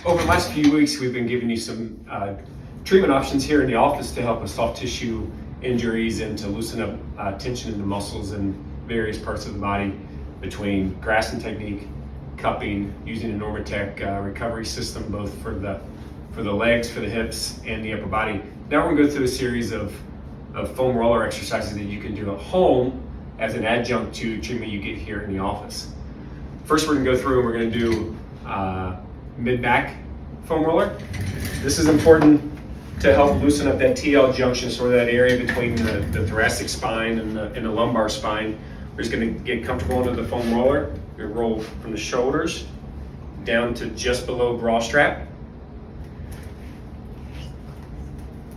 Over the last few weeks, we've been giving you some treatment options here in the office to help with soft tissue injuries and to loosen up tension in the muscles and various parts of the body between Graston technique, cupping, using a Normatec recovery system, both for the legs, for the hips, and the upper body. Now we're going to go through a series of foam roller exercises that you can do at home as an adjunct to treatment you get here in the office. First, we're going to go through and we're going to do mid-back foam roller. This is important to help loosen up that TL junction, sort of that area between the thoracic spine and the lumbar spine. We're just going to get comfortable into the foam roller. We roll from the shoulders down to just below bra strap.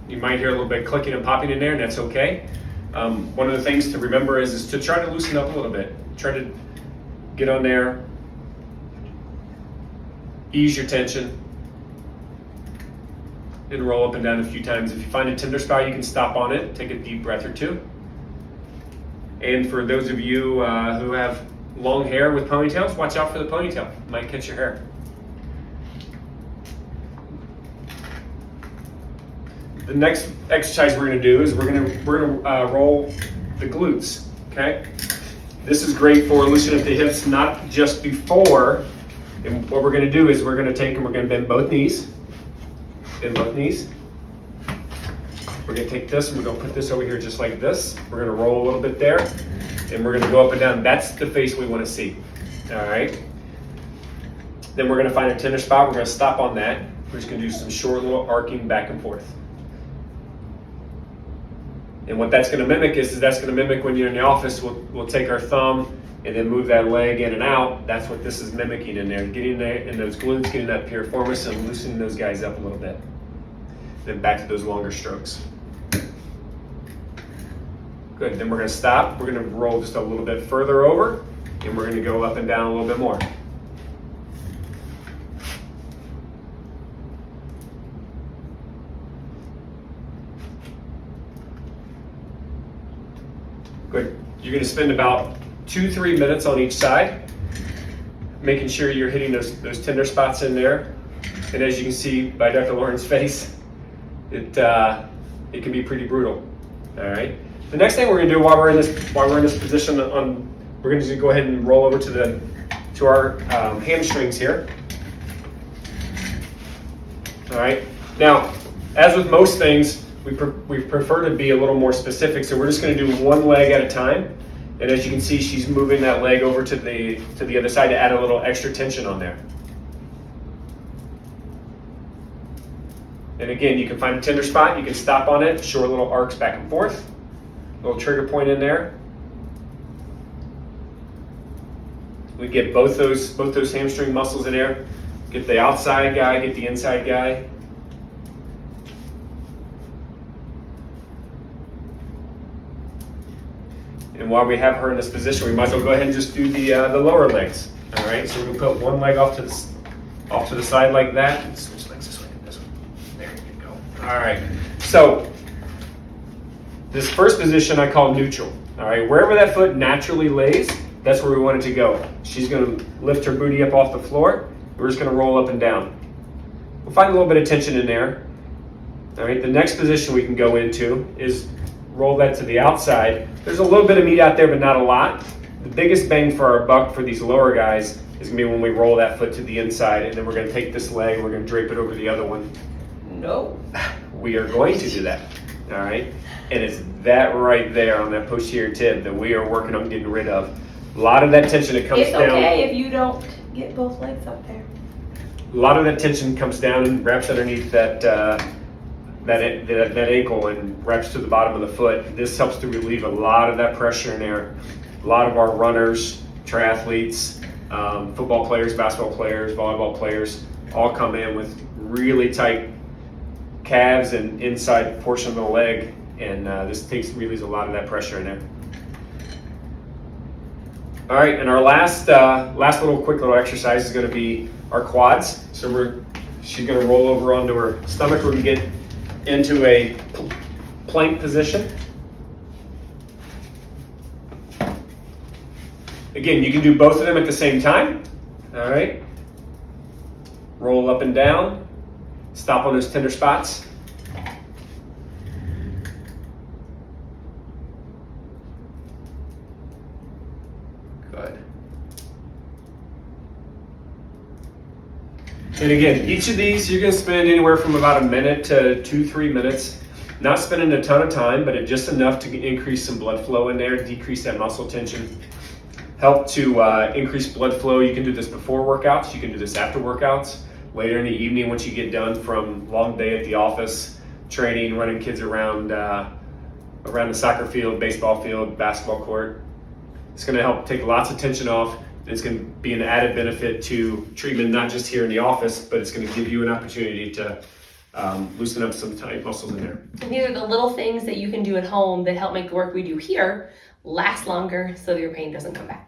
You might hear a little bit clicking and popping in there, and that's okay. One of the things to remember is to try to loosen up a little bit. Try to get on there, ease your tension, and roll up and down a few times. If you find a tender spot, you can stop on it, take a deep breath or two. And for those of you who have long hair with ponytails, watch out for the ponytail. It might catch your hair. The next exercise we're going to do is we're going to roll the glutes. Okay, this is great for loosening up the hips, not just before. And what we're going to do is we're going to take and we're going to bend both knees. Bend both knees. We're going to take this and we're going to put this over here just like this. We're going to roll a little bit there, and we're going to go up and down. That's the face we want to see. All right. Then we're going to find a tender spot. We're going to stop on that. We're just going to do some short little arcing back and forth. And what that's going to mimic is that's going to mimic when you're in the office. We'll take our thumb and then move that leg in and out. That's what this is mimicking in there. Getting there in those glutes, getting that piriformis, and loosening those guys up a little bit. Then back to those longer strokes. Good. Then we're going to stop. We're going to roll just a little bit further over, and we're going to go up and down a little bit more. Good. You're going to spend about 2-3 minutes on each side, making sure you're hitting those tender spots in there. And as you can see by Dr. Lauren's face, it can be pretty brutal. All right. The next thing we're going to do while we're in this position, we're going to go ahead and roll over to our hamstrings here. All right. Now, as with most things, we prefer to be a little more specific, so we're just going to do one leg at a time. And as you can see, she's moving that leg over to the other side to add a little extra tension on there. And again, you can find a tender spot, you can stop on it, short little arcs back and forth, little trigger point in there. We get both those hamstring muscles in there. Get the outside guy, get the inside guy. And while we have her in this position, we might as well go ahead and just do the lower legs. All right, so we're gonna put one leg off to the side like that. And switch legs this way and this one. There you go. All right. So this first position I call neutral. All right, wherever that foot naturally lays, that's where we want it to go. She's gonna lift her booty up off the floor. We're just gonna roll up and down. We'll find a little bit of tension in there. All right. The next position we can go into is roll that to the outside. There's a little bit of meat out there, but not a lot. The biggest bang for our buck for these lower guys is gonna be when we roll that foot to the inside, and then we're gonna take this leg, we're gonna drape it over the other one. No. We are going to do that, all right? And it's that right there on that posterior tib that we are working on getting rid of. A lot of that tension that comes down. It's okay if you don't get both legs up there. A lot of that tension comes down and wraps underneath that ankle and wraps to the bottom of the foot. This helps to relieve a lot of that pressure in there. A lot of our runners, triathletes, football players, basketball players, volleyball players, all come in with really tight calves and inside portion of the leg, and this relieves a lot of that pressure in there. All right, and our last quick little exercise is going to be our quads. So she's going to roll over onto her stomach. We're going to get into a plank position. Again, you can do both of them at the same time. All right. roll up and down, stop on those tender spots. Good. And again, each of these you're going to spend anywhere from about a minute to 2-3 minutes. Not spending a ton of time, but just enough to increase some blood flow in there, decrease that muscle tension. Help to increase blood flow. You can do this before workouts. You can do this after workouts. Later in the evening, once you get done from long day at the office, training, running kids around the soccer field, baseball field, basketball court. It's going to help take lots of tension off. It's going to be an added benefit to treatment, not just here in the office, but it's going to give you an opportunity to loosen up some tight muscles in there. And these are the little things that you can do at home that help make the work we do here last longer so that your pain doesn't come back.